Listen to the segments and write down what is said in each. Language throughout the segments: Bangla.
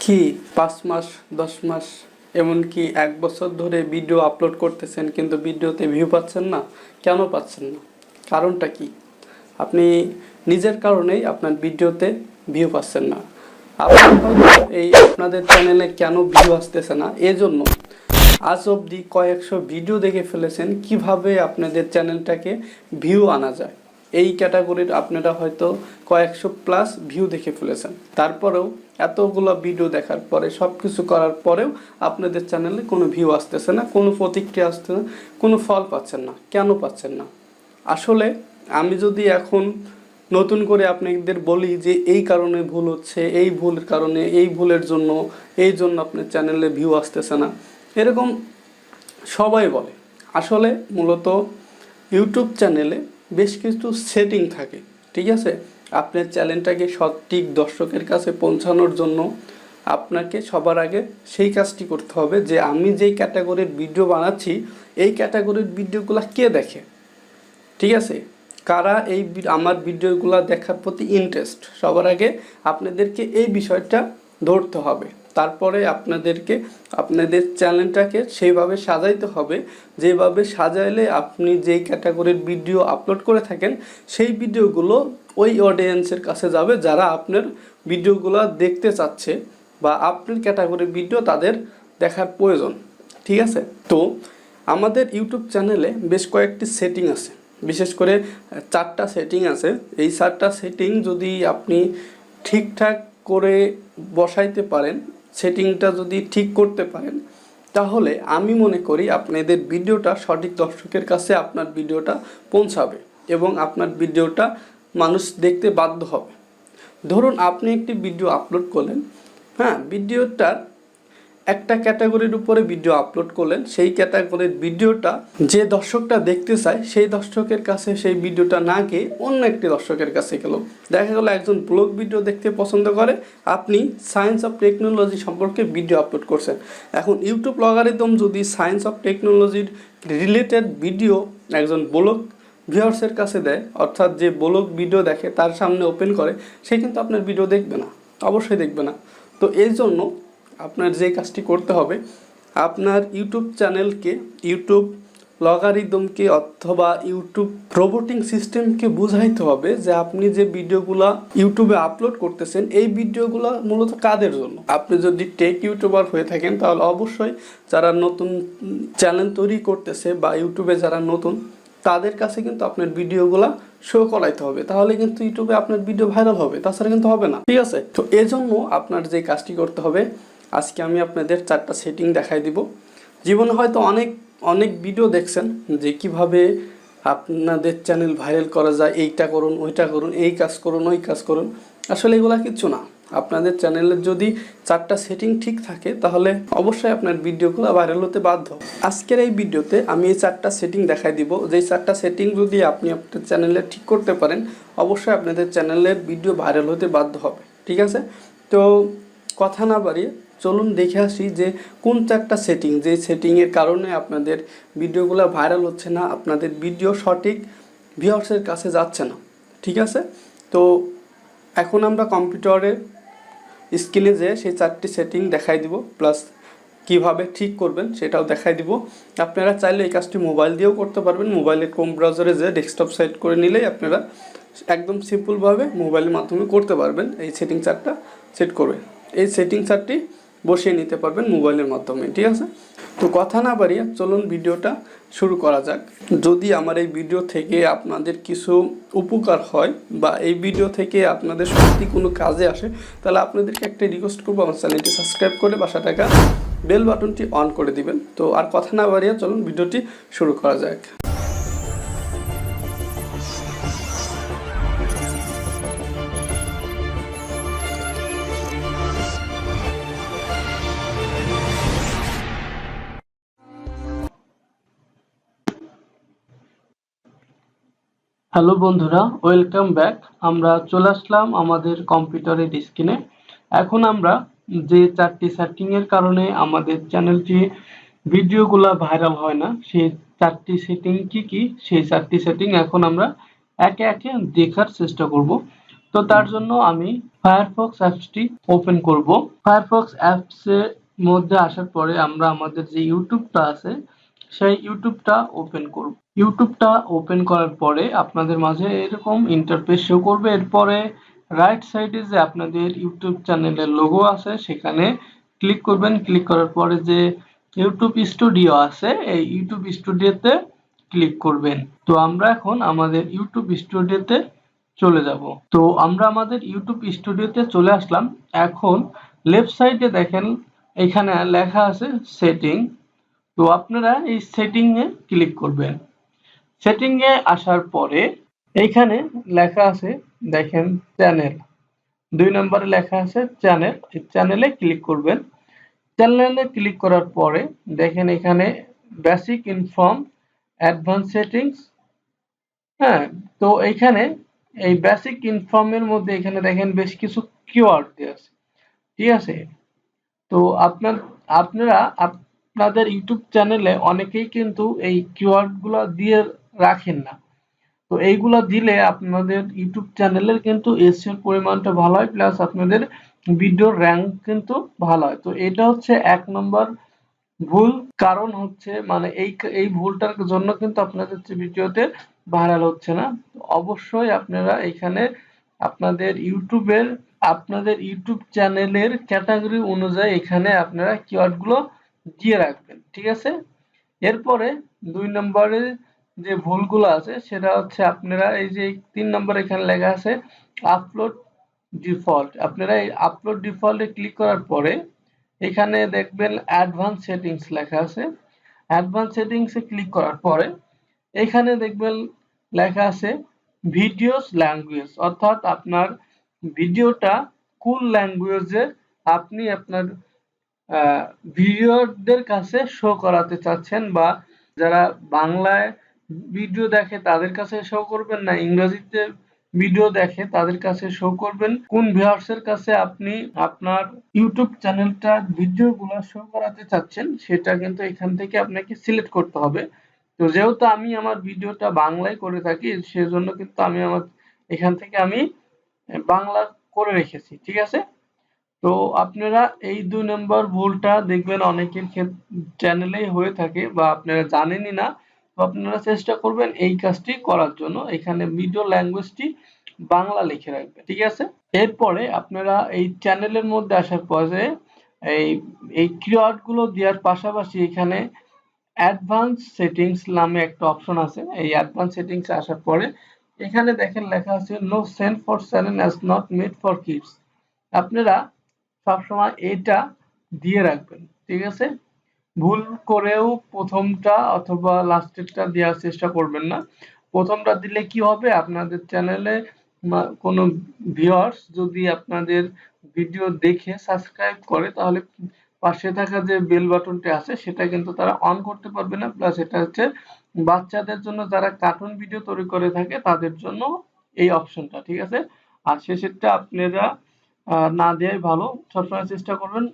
কি 5 মাস 10 মাস এমনকি 1 বছর ধরে ভিডিও আপলোড করতেছেন কিন্তু ভিডিওতে ভিউ পাচ্ছেন না? কেন পাচ্ছেন না? কারণটা কি? আপনি নিজের কারণেই আপনার ভিডিওতে ভিউ পাচ্ছেন না। আপনাদের চ্যানেলে কেন ভিউ আসতেছে না এজন্য আজ অবধি কয়েকশো ভিডিও দেখে ফেলেছেন কিভাবে আপনাদের চ্যানেলটাকে ভিউ আনা যায়। এই ক্যাটাগরির আপনারা হয়তো কয়েকশো প্লাস ভিউ দেখে ফেলেছেন, তারপরেও এতগুলো ভিডিও দেখার পরে সব কিছু করার পরেও আপনাদের চ্যানেলে কোনো ভিউ আসতেছে না, কোনো প্রতিক্রিয়া আসছে না, কোনো ফল পাচ্ছেন না। কেন পাচ্ছেন না? আসলে আমি যদি এখন নতুন করে আপনাদের বলি যে এই কারণে ভুল হচ্ছে, এই ভুলের কারণে, এই ভুলের জন্য, এই জন্য আপনার চ্যানেলে ভিউ আসতেছে না, এরকম সবাই বলে। আসলে মূলত ইউটিউব চ্যানেলে বেশ কিছু সেটিং থাকে, ঠিক আছে? আপনার চ্যানেলটাকে সঠিক দর্শকের কাছে পৌঁছানোর জন্য আপনাকে সবার আগে সেই কাজটি করতে হবে যে আমি যেই ক্যাটাগরির ভিডিও বানাচ্ছি এই ক্যাটাগরির ভিডিওগুলো কে দেখে, ঠিক আছে? কারা এই আমার ভিডিওগুলো দেখার প্রতি ইন্টারেস্ট, সবার আগে আপনাদেরকে এই বিষয়টা ধরতে হবে। তারপরে আপনাদেরকে আপনাদের চ্যানেলটাকে সেইভাবে সাজাইতে হবে যেভাবে সাজাইলে আপনি যেই ক্যাটাগরির ভিডিও আপলোড করে থাকেন সেই ভিডিওগুলো ওই অডিয়েন্সের কাছে যাবে যারা আপনার ভিডিওগুলো দেখতে চাচ্ছে বা আপনার ক্যাটাগরির ভিডিও তাদের দেখার প্রয়োজন, ঠিক আছে? তো আমাদের ইউটিউব চ্যানেলে বেশ কয়েকটি সেটিং আছে, বিশেষ করে 4টা সেটিং আছে। এই 4টা সেটিং যদি আপনি ঠিকঠাক করে বসাইতে পারেন, সেটিংটা যদি ঠিক করতে পারেন, তাহলে আমি মনে করি আপনাদের ভিডিওটা সঠিক দর্শকের কাছে আপনার ভিডিওটা পৌঁছাবে এবং আপনার ভিডিওটা মানুষ দেখতে বাধ্য হবে। ধরুন আপনি একটি ভিডিও আপলোড করলেন, ভিডিওটার একটা ক্যাটাগরির উপরে ভিডিও আপলোড করলেন, সেই ক্যাটাগরির ভিডিওটা যে দর্শকটা দেখতে চায় সেই দর্শকের কাছে সেই ভিডিওটা না গিয়ে অন্য একটি দর্শকের কাছে গেল। দেখা গেল একজন ব্লগ ভিডিও দেখতে পছন্দ করে, আপনি সায়েন্স অফ টেকনোলজি সম্পর্কে ভিডিও আপলোড করছেন। এখন ইউটিউব লগারিদম যদি সায়েন্স অফ টেকনোলজির রিলেটেড ভিডিও একজন ব্লগ ভিউয়ার্সের কাছে দেয়, অর্থাৎ যে ব্লগ ভিডিও দেখে তার সামনে ওপেন করে, সে কিন্তু আপনার ভিডিও দেখবে না, অবশ্যই দেখবে না। তো এই জন্য আপনার যে কাজটি করতে হবে, আপনার ইউটিউব চ্যানেলকে, ইউটিউব লগারিদমকে অথবা ইউটিউব রোবোটিং সিস্টেমকে বুঝাইতে হবে যে আপনি যে ভিডিওগুলো ইউটিউবে আপলোড করতেছেন এই ভিডিওগুলো মূলত কাদের জন্য। আপনি যদি টেক ইউটিউবার হয়ে থাকেন তাহলে অবশ্যই যারা নতুন চ্যানেল তৈরি করতেছে বা ইউটিউবে যারা নতুন তাদের কাছে কিন্তু আপনার ভিডিওগুলো শো করাইতে হবে, তাহলে কিন্তু ইউটিউবে আপনার ভিডিও ভাইরাল হবে, তাছাড়া কিন্তু হবে না, ঠিক আছে? তো এজন্য আপনার যে কাজটি করতে হবে, আজকে আমি আপনাদের 4টা সেটিং দেখাই দিব। জীবনে হয়তো অনেক ভিডিও দেখছেন যে কিভাবে আপনাদের চ্যানেল ভাইরাল করা যায়, এইটা করুন, ওইটা করুন, এই কাজ করুন, ওই কাজ করুন। আসলে এগুলা কিচ্ছু না। আপনাদের চ্যানেলের যদি 4টা সেটিং ঠিক থাকে তাহলে অবশ্যই আপনার ভিডিওগুলো ভাইরাল হতে বাধ্য। আজকের এই ভিডিওতে আমি এই 4টা সেটিং দেখাই দিব, যেই 4টা সেটিং যদি আপনি আপনার চ্যানেলে ঠিক করতে পারেন অবশ্যই আপনাদের চ্যানেলের ভিডিও ভাইরাল হতে বাধ্য হবে, ঠিক আছে? তো কথা না বাড়িয়ে চলুন দেখে আসি যে কোন 4টা সেটিং, যে সেটিংয়ের কারণে আপনাদের ভিডিওগুলো ভাইরাল হচ্ছে না, আপনাদের ভিডিও সঠিক ভিউয়ার্সের কাছে যাচ্ছে না, ঠিক আছে? তো এখন আমরা কম্পিউটারে স্ক্রিনে যে সেই 4টি সেটিং দেখাই দিব, প্লাস কিভাবে ঠিক করবেন সেটাও দেখাই দিব। আপনারা চাইলে এই কাজটি মোবাইল দিয়েও করতে পারবেন। মোবাইলের ক্রোম ব্রাউজারে যে ডেস্কটপ সেট করে নিলেই আপনারা একদম সিম্পলভাবে মোবাইলের মাধ্যমে করতে পারবেন। এই সেটিং 4টা সেট করবেন, এই সেটিং 4টি বসিয়ে নিতে পারবেন মোবাইলের মাধ্যমে, ঠিক আছে? তো কথা না বাড়িয়ে চলুন ভিডিওটা শুরু করা যাক। যদি আমার এই ভিডিও থেকে আপনাদের কিছু উপকার হয় বা এই ভিডিও থেকে আপনাদের সত্যি কোনো কাজে আসে তাহলে আপনাদেরকে একটা রিকোয়েস্ট করবো, আমার চ্যানেলটি সাবস্ক্রাইব করে পাশে থাকা বেল বাটনটি অন করে দিবেন। তো আর কথা না বাড়িয়ে চলুন ভিডিওটি শুরু করা যাক। হ্যালো বন্ধুরা, ওয়েলকাম ব্যাক। আমরা চলে আসলাম আমাদের কম্পিউটারের স্ক্রিনে। এখন আমরা যে 4টি সেটিংয়ের কারণে আমাদের চ্যানেলটি ভিডিওগুলো ভাইরাল হয় না সেই 4টি সেটিং কি কি, সেই 4টি সেটিং এখন আমরা একে একে দেখার চেষ্টা করব। তো তো তার জন্য আমি ফায়ারফক্স অ্যাপসটি ওপেন করব। ফায়ারফক্স অ্যাপস এর মধ্যে আসার পরে আমরা আমাদের যে ইউটিউবটা আছে সেই ইউটিউবটা ওপেন করব। ইউটিউবটা ওপেন করার পরে আপনাদের মাঝে এরকম ইন্টারফেস শো করবে। এরপরে রাইট সাইডে যে আপনাদের ইউটিউব চ্যানেলের লোগো আছে সেখানে ক্লিক করবেন। ক্লিক করার পরে যে ইউটিউব স্টুডিও আছে এই ইউটিউব স্টুডিওতে ক্লিক করবেন। তো আমরা এখন আমাদের ইউটিউব স্টুডিওতে চলে যাব। তো আমরা আমাদের ইউটিউব স্টুডিওতে চলে আসলাম। এখন লেফট সাইডে দেখেন এখানে লেখা আছে সেটিং। তো আপনারা এই সেটিং এ ক্লিক করবেন। সেটিং এ আসার পরে এইখানে লেখা আছে দেখেন চ্যানেল, 2 নম্বরে লেখা আছে চ্যানেল। এই চ্যানেলে ক্লিক করবেন। চ্যানেলে ক্লিক করার পরে দেখেন এখানে বেসিক ইনফর্ম, অ্যাডভান্স সেটিংস। হ্যাঁ, তো এইখানে এই বেসিক ইনফর্মের মধ্যে এখানে দেখেন বেশ কিছু কিওয়ার্ড দেওয়া আছে, ঠিক আছে। তো আপনারা আপনাদের ইউটিউব চ্যানেলে অনেকেই কিন্তু এই কিওয়ার্ড গুলো দিয়ে রাখেন না। তো এইগুলো দিলে আপনাদের ইউটিউব চ্যানেলের কিন্তু এসইও এর পরিমাণটা ভালো হয়, প্লাস আপনাদের ভিডিওর র্যাঙ্ক কিন্তু ভালো হয়। তো এটা হচ্ছে 1 নম্বর ভুল কারণ হচ্ছে মানে এই ভুলটার জন্য কিন্তু আপনাদের ভিডিওতে ভাইরাল হচ্ছে না। অবশ্যই আপনারা এখানে আপনাদের ইউটিউব চ্যানেলের ক্যাটাগরি অনুযায়ী এখানে আপনারা কিওয়ার্ড গুলো দিয়ে রাখবেন, ঠিক আছে। এরপরে 2 নম্বরে যে ভুলগুলো আছে সেটা হচ্ছে আপনারা এই যে 3 নম্বর এখানে লেখা আছে আপলোড ডিফল্ট। আপনারা এই আপলোড ডিফল্টে ক্লিক করার পরে এখানে দেখবেন অ্যাডভান্স সেটিংস লেখা আছে। অ্যাডভান্স সেটিংসে ক্লিক করার পরে এখানে দেখবেন লেখা আছে ভিডিওস ল্যাঙ্গুয়েজ, অর্থাৎ আপনার ভিডিওটা কোন ল্যাঙ্গুয়েজে আপনি আপনার ভিডিওদের কাছে শো করাতে চাচ্ছেন, বা যারা বাংলায় ভিডিও দেখে তাদের কাছে শো করবেন না ইংরেজিতে ভিডিও দেখে তাদের কাছে শো করবেন, কোন ভিউয়ার্সের কাছে আপনি আপনার ইউটিউব চ্যানেলটা ভিডিওগুলো শো করাতে চাচ্ছেন সেটা কিন্তু এখান থেকে আপনাকে সিলেক্ট করতে হবে। তো যেহেতু আমি আমার ভিডিওটা বাংলায় করে থাকি সেজন্য কিন্তু আমি আমার এখান থেকে আমি বাংলা করে রেখেছি, ঠিক আছে। তো আপনারা এই 2 নম্বর ভুলটা দেখবেন অনেকের চ্যানেলেই হয়ে থাকে বা আপনারা জানেনই না। তো আপনারা চেষ্টা করবেন এই কাজটি করার জন্য। এখানে ভিডিও ল্যাঙ্গুয়েজটি বাংলা লিখে রাখবেন, ঠিক আছে। এরপরে আপনারা এই চ্যানেলের মধ্যে আসার পরে এই এই কিওয়ার্ড গুলো দেওয়ার পাশাপাশি এখানে অ্যাডভান্স সেটিংস নামে একটা অপশন আছে। এই অ্যাডভান্স সেটিংসে আসার পরে এখানে দেখেন লেখা আছে no send for channel as not made for kids. আপনারা সবসময় এটা দিয়ে রাখবেন, ঠিক আছে। ভুল করেও প্রথমটা অথবা লাস্টেরটা দেওয়ার চেষ্টা করবেন না। প্রথমটা দিলে কি হবে, আপনাদের চ্যানেলে কোনো ভিউয়ার্স যদি আপনাদের ভিডিও দেখে সাবস্ক্রাইব করে তাহলে পাশে থাকা যে বেল বাটনটি আছে সেটা কিন্তু তারা অন করতে পারবে না। প্লাস এটা হচ্ছে বাচ্চাদের জন্য, যারা কার্টুন ভিডিও তৈরি করে থাকে তাদের জন্য এই অপশনটা, ঠিক আছে। আর শেষেরটা আপনারা না দেওয়াই ভালো, সবসময় চেষ্টা করবেন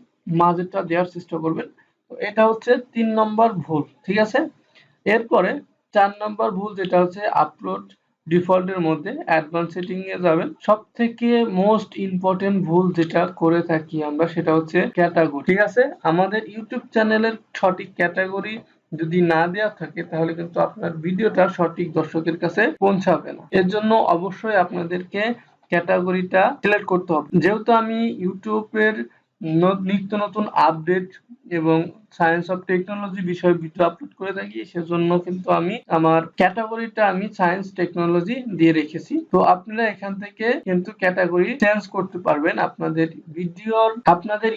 মাঝেরটা দেওয়ার চেষ্টা করবেন। তো এটা হচ্ছে 3 নম্বর ভুল, ঠিক আছে। এরপরে 4 নম্বর ভুল যেটা হচ্ছে আপলোড ডিফল্টের মধ্যে অ্যাডভান্স সেটিং এ যাবেন। সবথেকে মোস্ট ইম্পর্টেন্ট ভুল যেটা করে থাকি আমরা সেটা হচ্ছে ক্যাটাগরি, ঠিক আছে। আমাদের ইউটিউব চ্যানেলের সঠিক ক্যাটাগরি যদি না দেওয়া থাকে তাহলে কিন্তু আপনার ভিডিওটা সঠিক দর্শকের কাছে পৌঁছাবে না। এর জন্য অবশ্যই আপনাদেরকে ক্যাটাগরিটা সিলেক্ট করতে হবে। যেহেতু আমি ইউটিউবের নিত্য নতুন আপডেট এবং সায়েন্স অফ টেকনোলজি বিষয়ে ভিডিও আপলোড করে থাকি সেজন্য কিন্তু আমি আমার ক্যাটাগরিটা আমি সায়েন্স টেকনোলজি দিয়ে রেখেছি। তো আপনারা এখান থেকে কিন্তু ক্যাটাগরি চেঞ্জ করতে পারবেন আপনাদের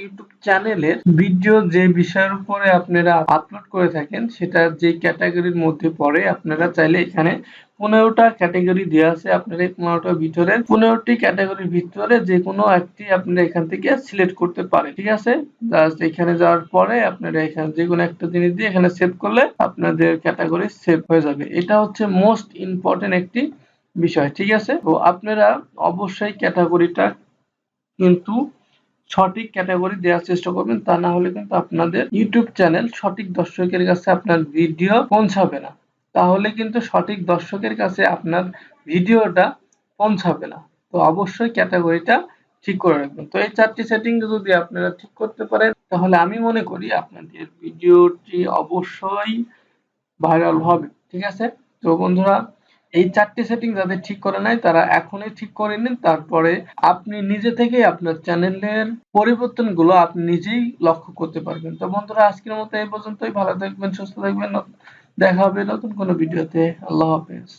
ইউটিউব চ্যানেলের ভিডিও যে বিষয়ের উপরে আপনারা আপলোড করে থাকেন সেটা যে ক্যাটাগরির মধ্যে পড়ে আপনারা চাইলে এখানে 15টা ক্যাটাগরি দেওয়া আছে। আপনারা এই 15টার ভিতরে 15টি ক্যাটাগরির ভিতরে যে কোনো একটি আপনারা এখান থেকে সিলেক্ট করতে পারেন, ঠিক আছে। জাস্ট এখানে যাওয়ার পরে আপনারা এখানে যে কোনো একটা জিনিস দিয়ে এখানে সেভ করলে আপনাদের ক্যাটাগরি সেভ হয়ে যাবে। এটা হচ্ছে মোস্ট ইম্পর্টেন্ট একটি বিষয়, ঠিক আছে। তো আপনারা অবশ্যই ক্যাটাগরিটা কিন্তু সঠিক ক্যাটাগরি দেওয়ার চেষ্টা করবেন, তা না হলে কিন্তু আপনাদের ইউটিউব চ্যানেল সঠিক দর্শকের কাছে আপনার ভিডিও পৌঁছাবে না। তাহলে কিন্তু সঠিক দর্শকের কাছে আপনার ভিডিওটা পৌঁছাবে না। তো তো অবশ্যই ক্যাটাগরিটা ঠিক করে রাখবেন। তো এই 4টি সেটিং যদি আপনারা ঠিক করতে পারেন তাহলে আমি মনে করি আপনাদের ভিডিওটি অবশ্যই ভাইরাল হবে। ঠিক আছে? তো বন্ধুরা, এই 4টি সেটিং যাদের ঠিক করে নাই তারা এখনই ঠিক করে নিন, তারপরে আপনি নিজে থেকেই আপনার চ্যানেলের পরিবর্তনগুলো আপনি নিজেই লক্ষ্য করতে পারবেন। তো বন্ধুরা, আজকের মতো এই পর্যন্তই। ভালো থাকবেন, সুস্থ থাকবেন। দেখা হবে নতুন কোনো ভিডিওতে। আল্লাহ হাফেজ।